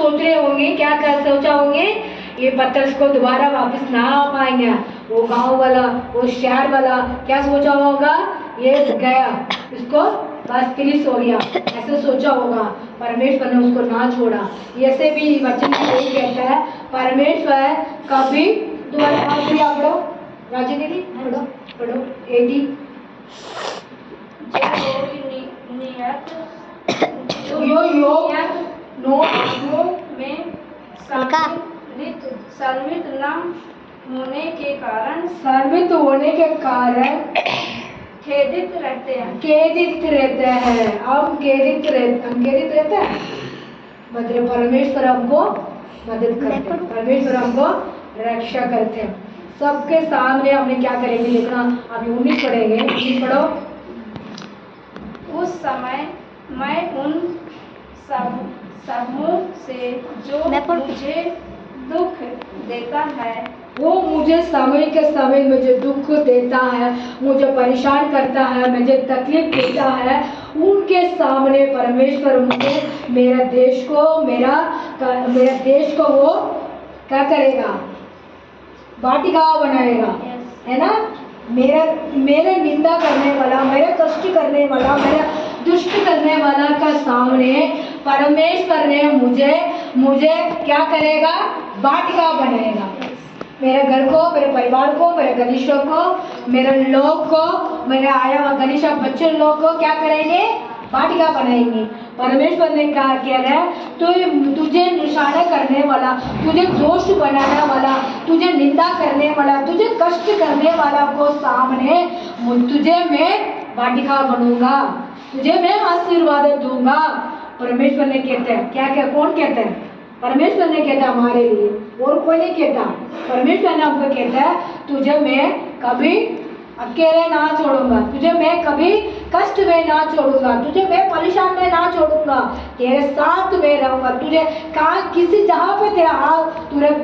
सोच रहे होंगे, क्या कर सोचा होंगे, ये पत्थर को दोबारा वापस ना आ पाएंगे। वो गांव वाला, वो शहर वाला क्या सोचा होगा, ये गया, इसको बस फिनिश हो गया, ऐसे सोचा होगा। परमेश्वर ने उसको ना छोड़ा। ऐसे भी वचन में यही कहता है, परमेश्वर कभी दोबारा आप पढ़ो, राजी दीदी पढ़ो पढ़ो 80 में सर्वित न होने के कारण खेदित रहते हैं। हम खेदित रहते हैं। मतलब परमेश्वर हमको मदद करते हैं, परमेश्वर हमको रक्षा करते हैं। सबके सामने हमने क्या करेंगे देखना, अभी 19 पढ़ेंगे, 19 पढ़ो। उस समय मैं उन समूह से जो मुझे दुख देता है, वो मुझे समय के समय मुझे दुख देता है, मुझे परेशान करता है, मुझे तकलीफ देता है, उनके सामने परमेश्वर मुझे मेरे देश को वो क्या करेगा, वाटिका बनाएगा, है ना। मेरे निंदा करने वाला, मेरे कष्ट करने वाला, मेरे दुष्ट करने वाला का सामने परमेश्वर ने मुझे क्या करेगा, वाटिका बनाएगा। मेरे घर को, मेरे परिवार को, मेरे घनिष्ठों को, मेरे लोग को, मेरे आया हुआ घनिष्ठ बच्चे लोग को क्या करेंगे, वाटिका बनाएंगे। परमेश्वर ने कहा क्या है, तो तुझे निशाना करने वाला, तुझे दोष बनाने वाला, तुझे निंदा करने वाला, तुझे कष्ट करने वाला को सामने तुझे मैं वाटिका बनूंगा, तुझे मैं आशीर्वाद दूंगा। परमेश्वर ने कहते हैं, क्या कौन कहता है, परमेश्वर ने कहता हमारे लिए, और कोई नहीं कहता। परमेश्वर ने हमको कहता है, तुझे मैं कभी अकेले ना छोड़ूंगा, तुझे मैं कभी कष्ट में ना छोड़ूंगा, तुझे मैं परेशान में ना छोड़ूंगा, तेरे साथ में रहूंगा। तुझे कहा किसी जगह पे तेरा हाथ,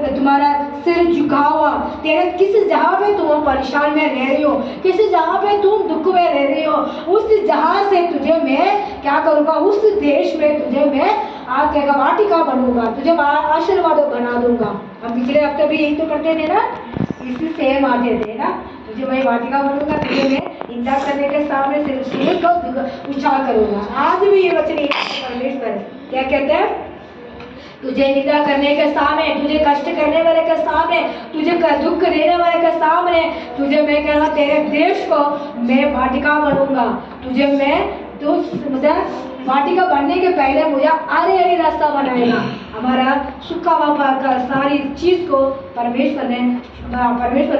तुम्हारा सिर झुका हुआ, तेरे किसी जगह पे तुम परेशान में रह रही हो, किसी जगह पे तुम दुख में रह रही हो, उस जगह से तुझे मैं क्या करूंगा, उस देश में तुझे मैं आके वाटिका बनूंगा, तुझे आशीर्वाद बना दूंगा। हम पिछले हफ्ते भी यही तो करते थे ना, इसी सेम आते थे ना, तुझे मैं वाटिका बनूंगा, तुझे मैं निंदा करने के सामने सिर को उछाल करूंगा। आज भी ये वचन परमेश्वर क्या कहते हैं, तुझे निंदा करने के सामने, तुझे कष्ट करने वाले के सामने, तुझे दुख देने वाले के सामने, तुझे मैं कहूँगा तेरे देश को मैं वाटिका बनूंगा, तुझे मैं मुझे वाटिका बनने के पहले मुझे आरे रास्ता बनाएगा। हमारा सूखा हुआ का सारी चीज को परमेश्वर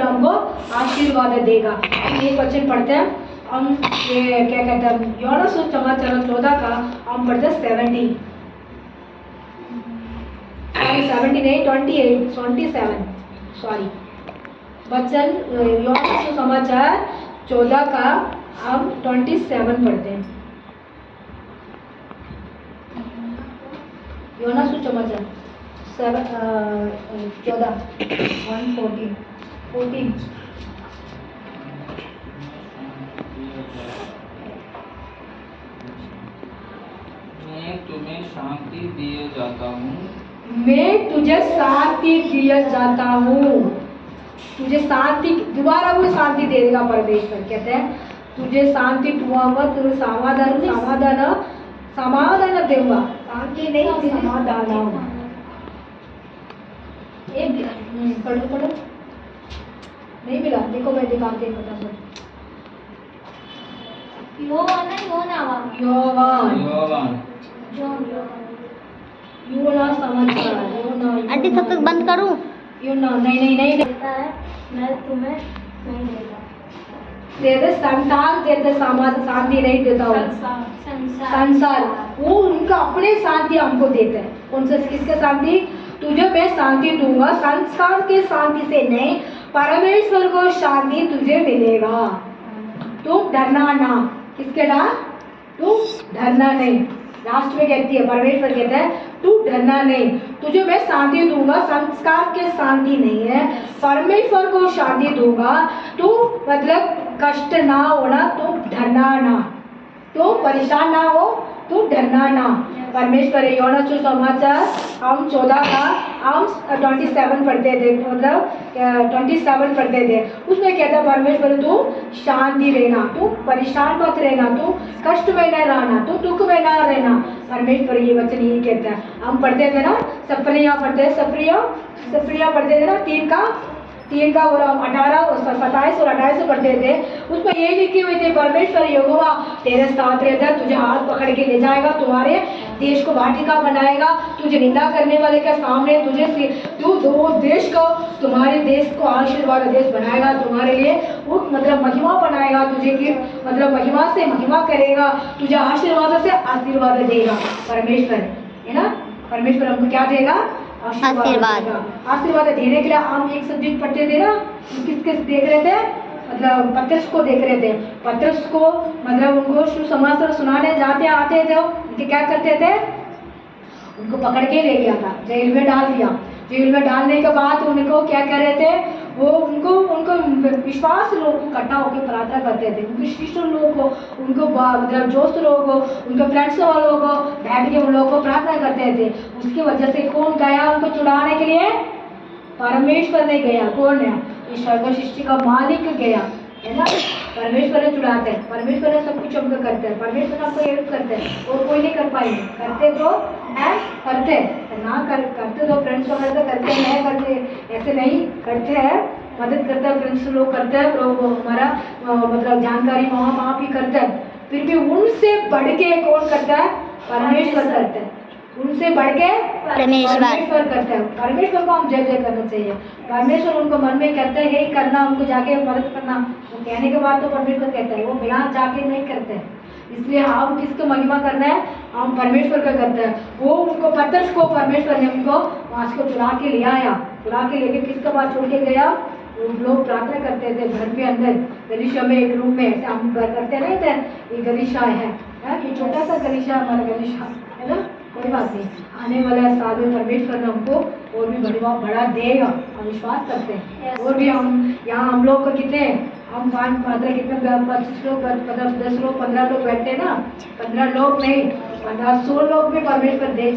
हमको आशीर्वाद देगा। हम एक वचन पढ़ते हैं, हम ये क्या कहते हैं, यूहन्ना सुसमाचार 14 का हम पढ़ते हैं 70 नहीं 27 सॉरी, वचन यूहन्ना सुसमाचार 14 का हम 27 पढ़ते हैं। यूहन्ना सुसमाचार 14 14 मैं तुम्हें शांति दिए जाता हूँ, मैं तुझे शांति दिया जाता हूँ, तुझे शांति, दोबारा वो शांति दे देगा परमेश्वर। कहते हैं तुझे शांति दूंगा, तुझे समाधान दूंगा, शांति नहीं समाधान। पढ़ो नहीं मिला, देखो मैं दिखाते हैं फटाफट। यूहन्ना समाचार, आंटी तब तक बंद करूं? नहीं देता है, मैं तुम्हें नहीं देता। तेरे संसार देते शांति नहीं देता हूँ, संसार वो उनका अपने शांति हमको देते हैं। कौन सा, किसके शांति, तुझे मैं शांति दूंगा, संसार के शांति से नहीं, परमेश्वर को शांति तुझे मिलेगा। तुम डरना ना, किसके डर, तुम डरना नहीं। लास्ट में कहती है, परमेश्वर कहता है तू डरना नहीं, तुझे मैं शांति दूंगा, संस्कार के शांति नहीं है, परमेश्वर को शांति दूंगा। तू मतलब कष्ट ना होना, तू डरना ना, तू परेशान ना हो, तू डरना ना। परमेश्वर योना समाचार हम 14 का हम 27 पढ़ते थे, मतलब 27 पढ़ते थे। उसमें कहता परमेश्वर तू शांति रहना, तू परेशान मत रहना, तू कष्ट में न रहना, तू दुख में ना रहना। परमेश्वर ये वचन यही कहता है। हम पढ़ते थे ना सफरिया पढ़ते, सफरिया पढ़ते थे ना 3 का और 18 27 और 28 पढ़ते थे। उसमें ये लिखी हुई थी परमेश्वर यहोवा तेरे साथ रहता है, तुझे हाथ पकड़ के ले जाएगा, तुम्हारे देश को वाटिका बनाएगा, तुझे निंदा करने वाले के सामने तुझे तू दो देश को, तुम्हारे देश को आशीर्वाद देश बनाएगा, तुम्हारे लिए वो मतलब महिमा बनाएगा, तुझे की मतलब महिमा से महिमा करेगा, तुझे आशीर्वाद से आशीर्वाद देगा। परमेश्वर है ना, परमेश्वर हमको क्या देगा? आशीर्वाद। आशीर्वाद देने के लिए हम एक सब्जेक्ट पढ़ते थे ना, किस देख रहे थे, मतलब पत्रस को देख रहे थे। पत्रस को मतलब उनको सुसमाचार सुनाने जाते आते थे, उनके क्या करते थे, उनको पकड़ के ले गया था, जेल में डाल दिया। जेल में डालने के बाद उनको क्या कर रहे थे, वो उनको विश्वास लोग इकट्ठा होकर प्रार्थना करते थे, उनके शिष्य लोगों को, उनको मतलब दोस्त लोगों को, उनके फ्रेंड्स वालों को बैठ के उन लोगों को प्रार्थना करते थे। उसकी वजह से कौन गया उनको छुड़ाने के लिए? परमेश्वर ने गया। कौन है? सर्व सृष्टि का मालिक गया, है ना। परमेश्वर ने छुड़ाते हैं, परमेश्वर ने सब कुछ हमको करते हैं, परमेश्वर हमको हेल्प करते हैं और कोई नहीं कर पाएंगे। करते तो है, करते ना करते तो फ्रेंड्स वगैरह तो करते नहीं करते, ऐसे नहीं करते हैं, मदद करते हैं, फ्रेंड्स लोग करते हैं, लोग हमारा मतलब जानकारी वहाँ वहाँ भी करते हैं। फिर भी उनसे बढ़ के कौन करता है? परमेश्वर करते हैं। उनसे बढ़ के परमेश्वर करता है। परमेश्वर को हम जय जय करना चाहिए। परमेश्वर उनको मन में कहते हैं यही करना, उनको जाके मदद करना, वो कहने के बाद तो परमेश्वर कहता है, वो बिना जाके नहीं करते हैं। इसलिए हम किसको महिमा करना है? हम परमेश्वर का करते हैं। वो उनको पतरस को परमेश्वर ने उनको वहाँ से चुरा के ले आया, चुरा के लेके किसके पास छोड़ के गया? लोग प्रार्थना करते थे घर के अंदर, गलीशा में, एक रूम में, ऐसे हम घर करते नहीं थे, ये गलीशा है, ये छोटा सा गलीशा हमारा गलीशा है ना, कोई बात नहीं, आने वाला साल में परमेश्वर ने हमको और भी बड़ा देगा, हम विश्वास करते हैं। और भी हम यहाँ हम लोग को कितने, हम 5 मतलब कितने 25 लोग, 10 लोग, 15 लोग बैठते हैं ना, 15 लोग नहीं, 1500 लोग भी परमेश्वर दे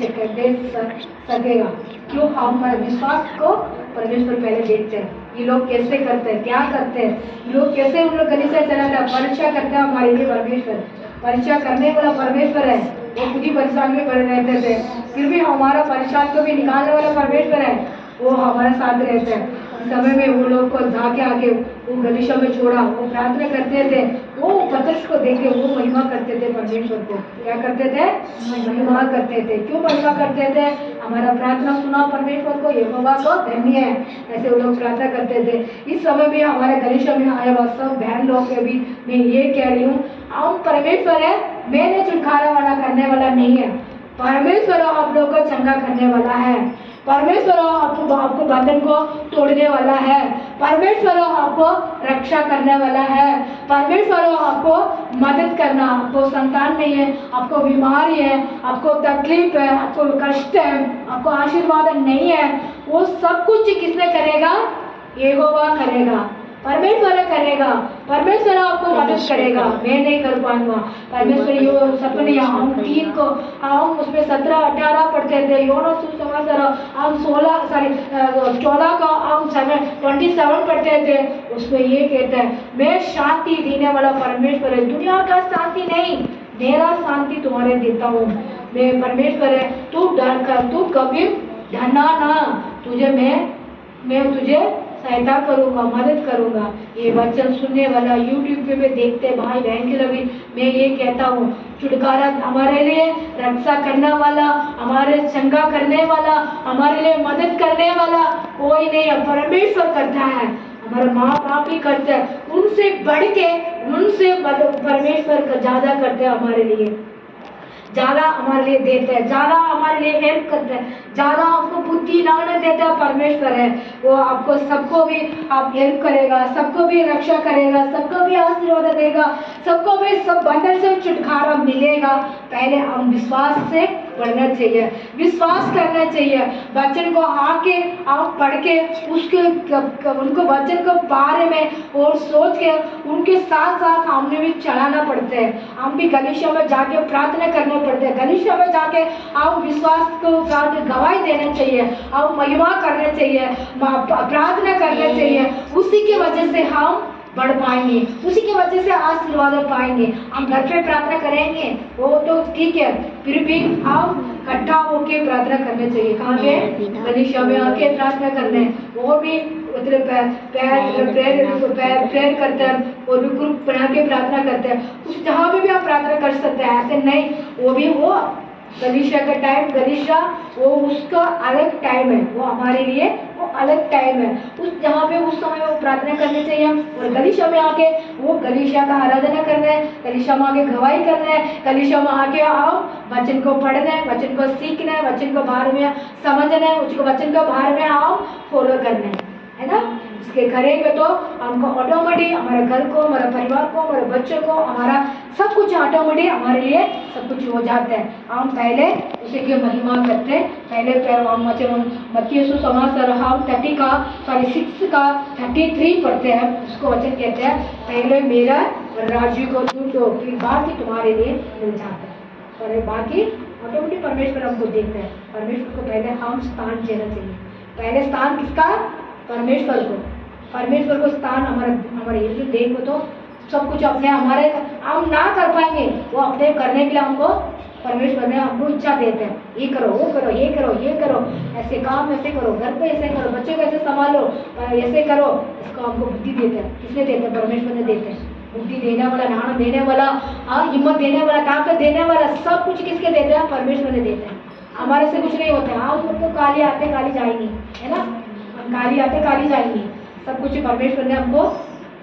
सकेगा। क्यों? हम विश्वास को परमेश्वर पहले देखते हैं, ये लोग कैसे करते हैं, क्या करते हैं, ये लोग कैसे, उन लोग गली से चलाते हैं, परीक्षा करते हैं हमारे लिए परमेश्वर, परीक्षा करने वाला परमेश्वर है। वो खुद ही परेशान में पड़े रहते थे, फिर भी हमारा परेशान को भी निकालने वाला परमेश्वर है, वो हमारे साथ रहते हैं। इस समय में वो लोग को जाके आके वो गलीशा में छोड़ा, वो प्रार्थना करते थे, वो पतरस को देख के वो महिमा करते थे, परमेश्वर को क्या करते थे? महिमा करते थे। क्यों महिमा करते थे? हमारा प्रार्थना सुना परमेश्वर को, यहोवा को धन्य है, ऐसे वो लोग प्रार्थना करते थे। इस समय भी हमारे गलीशा में आया हुआ सब बहन लोग के भी मैं ये कह रही हूँ, हम परमेश्वर है, मैंने छुटकारा वाला करने वाला नहीं है, परमेश्वर आप लोग को चंगा करने वाला है, परमेश्वर आपको बंधन को तोड़ने वाला है, परमेश्वर आपको रक्षा करने वाला है, परमेश्वर आपको मदद करना, आपको संतान नहीं है, आपको बीमारी है, आपको तकलीफ है, आपको कष्ट है, आपको आशीर्वाद नहीं है, वो सब कुछ किसने करेगा? यहोवा करेगा, परमेश्वर करेगा, परमेश्वर आपको मदद करेगा, मैं नहीं कर पाऊंगा। परमेश्वर यो सपने हम 3 को हम उसमें 17-18 पढ़ते थे, योना सुसमाचार हम 14 का हम 27 पढ़ते थे। उसमें ये कहता है मैं शांति देने वाला परमेश्वर है, दुनिया का शांति नहीं, मेरा शांति तुम्हारे देता हूँ, मैं परमेश्वर है, तू डर कर, तू कभी डरना ना, तुझे मैं तुझे सहायता करूंगा, मदद करूंगा। ये वचन सुनने वाला यूट्यूब पे देखते भाई बहन के लिए भी मैं ये कहता हूँ, छुटकारा हमारे लिए रक्षा करने वाला, हमारे चंगा करने वाला, हमारे लिए मदद करने वाला कोई नहीं है, परमेश्वर करता है, हमारे माँ बाप ही करते हैं, उनसे बढ़ के उनसे परमेश्वर का ज्यादा करते हैं, हमारे लिए ज़्यादा हमारे लिए देते हैं, ज़्यादा हमारे लिए हेल्प करते हैं, ज़्यादा आपको बुद्धि ज्ञान देता है, परमेश्वर है, वो आपको सबको भी आप हेल्प करेगा, सबको भी रक्षा करेगा, सबको भी आशीर्वाद देगा, सबको भी सब बंधन से छुटकारा मिलेगा। पहले हम विश्वास से बढ़ना चाहिए, विश्वास करना चाहिए। वचन को आके आप पढ़ के उसके उनको वचन के बारे में और सोच के उनके साथ साथ हमने भी चलाना पड़ता है। हम भी गलीशिया में जाके प्रार्थना करने पड़ते हैं। गलीशिया में जाके आप विश्वास को साथ गवाही देना चाहिए, आप महिमा करना चाहिए, प्रार्थना करना चाहिए। उसी की वजह से हम बढ़ पाएंगे, उसी की वजह से आशीर्वाद पाएंगे। हम घर पे प्रार्थना करेंगे वो तो ठीक है, फिर भी हम इकट्ठा होके प्रार्थना करना चाहिए। कहाँ पे? गलीशिया में आके प्रार्थना करना है। वो भी मतलब प्रेयर करते हैं और भी ग्रुप बना के प्रार्थना करते हैं। उस जहाँ पे भी आप प्रार्थना कर सकते हैं, ऐसे नहीं। वो भी वो गलीशिया का टाइम, गलीशिया वो उसका अलग टाइम है, वो हमारे लिए वो अलग टाइम है। उस जहाँ पे उस समय वो प्रार्थना करनी चाहिए। और गलीशिया में आके वो गलीशिया का आराधना करना है, गलीशिया में आके गवाही करना है, गलीशिया में आके आओ वचन को पढ़ना है, वचन को सीखना है, वचन को बारे में समझना है, उसको वचन को बारे में आओ फॉलो करना है ना। इसके करेंगे तो हमको ऑटोमेटिक हमारे घर को, हमारे परिवार को, हमारे बच्चों को, हमारा सब कुछ ऑटोमेटिक हमारे लिए सब कुछ हो जाता है। हम पहले उसी की महिमा करते हैं। पहले हम मत्ती सुसमाचार हम 6 का 33 पढ़ते हैं। उसको वचन कहते हैं, पहले मेरा राज्य को ढूंढो, फिर बाकी तुम्हारे लिए मिल जाता है। और बाकी ऑटोमेटिक परमेश्वर हमको देखते हैं। परमेश्वर को पहले हम स्थान देना चाहिए। पहले स्थान किसका? परमेश्वर को। परमेश्वर को स्थान हमारे ये जो देखो तो सब कुछ अपने हमारे हम ना कर पाएंगे, वो अपने करने के लिए हमको परमेश्वर ने हमको इच्छा देते हैं। ये करो, वो करो, ये करो, ये करो, ऐसे काम ऐसे करो, घर पे ऐसे करो, बच्चों को ऐसे संभालो, ऐसे करो। इसको हमको बुद्धि देते हैं। किसने देते हैं? परमेश्वर ने देते हैं। बुद्धि देने वाला, ज्ञान देने वाला, हिम्मत देने वाला, ताकत देने वाला, सब कुछ किसके देते हैं? परमेश्वर ने देते हैं। हमारे से कुछ नहीं होता। हम तो काली आते काली जाएंगी, है ना। काली आते काली जाएंगी। सब कुछ परमेश्वर ने हमको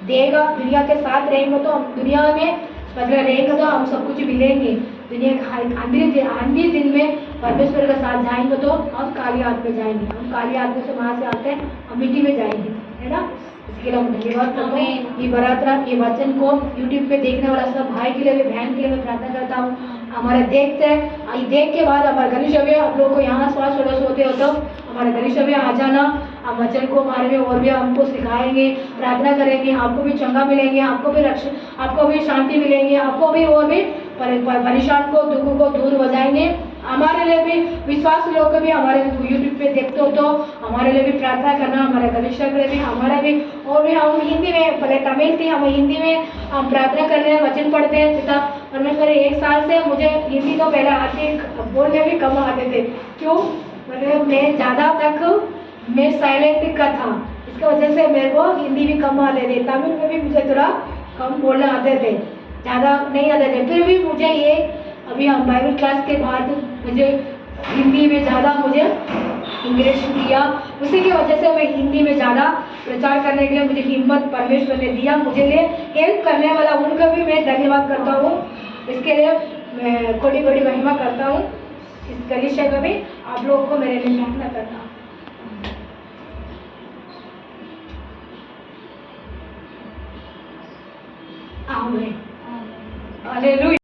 देगा। दुनिया के साथ रहेंगे तो हम दुनिया में मतलब रहेंगे तो हम सब कुछ मिलेंगे। दुनिया के अंधेरे दिन में परमेश्वर के साथ जाएंगे तो हम काली हाथ में जाएंगे। हम काली हाथ में से वहाँ से आते हैं, हम मिट्टी में जाएंगे, है ना। इसके लिए हम धन्यवाद करते हैं। ये बरातरा ये वचन को यूट्यूब पे देखने वाला सब भाई के लिए भी, बहन के लिए मैं प्रार्थना करता हूँ। हमारे देखते हैं, ये देख के बाद हमारे गलीशिया में आप लोग को यहाँ श्वास होते हो तो हमारे गलीशिया में आ जाना। हम वचन को हमारे में और भी हमको सिखाएंगे, प्रार्थना करेंगे, आपको भी चंगा मिलेंगे, आपको भी शांति मिलेंगे, आपको भी और भी परेशान को दुखों को दूर हो जाएंगे। हमारे लिए भी विश्वास लोग भी हमारे यूट्यूब पे देखते हो तो हमारे लिए भी प्रार्थना करना, हमारे गलीशिया के लिए भी, हमारा भी। और भी हम हिंदी में, पहले तमिल थी, हम हिंदी में हम प्रार्थना कर रहे हैं, वचन पढ़ते हैं। पिता परमेश्वर 1 साल से मुझे हिंदी तो पहले आते, बोलने भी कम आते थे। क्यों? मतलब मैं ज़्यादा तक मैं साइलेंट का था, इसकी वजह से मेरे को हिंदी भी कम आते थे। तमिल में भी मुझे थोड़ा कम बोलने आते थे, ज़्यादा नहीं आते थे। फिर भी मुझे ये अभी हम बाइबल क्लास के बाद मुझे हिंदी में ज़्यादा मुझे इंग्लिश दिया। उसी की वजह से मैं हिंदी में ज़्यादा प्रचार करने के लिए मुझे हिम्मत परमेश्वर ने दिया। मुझे लिए हेल्प करने वाला उनका भी मैं धन्यवाद करता हूँ। इसके लिए मैं बड़ी बड़ी महिमा करता हूँ। इस गलीशिया का भी आप लोगों को मेरे लिए प्रार्थना करना। आमीन। हालेलुया।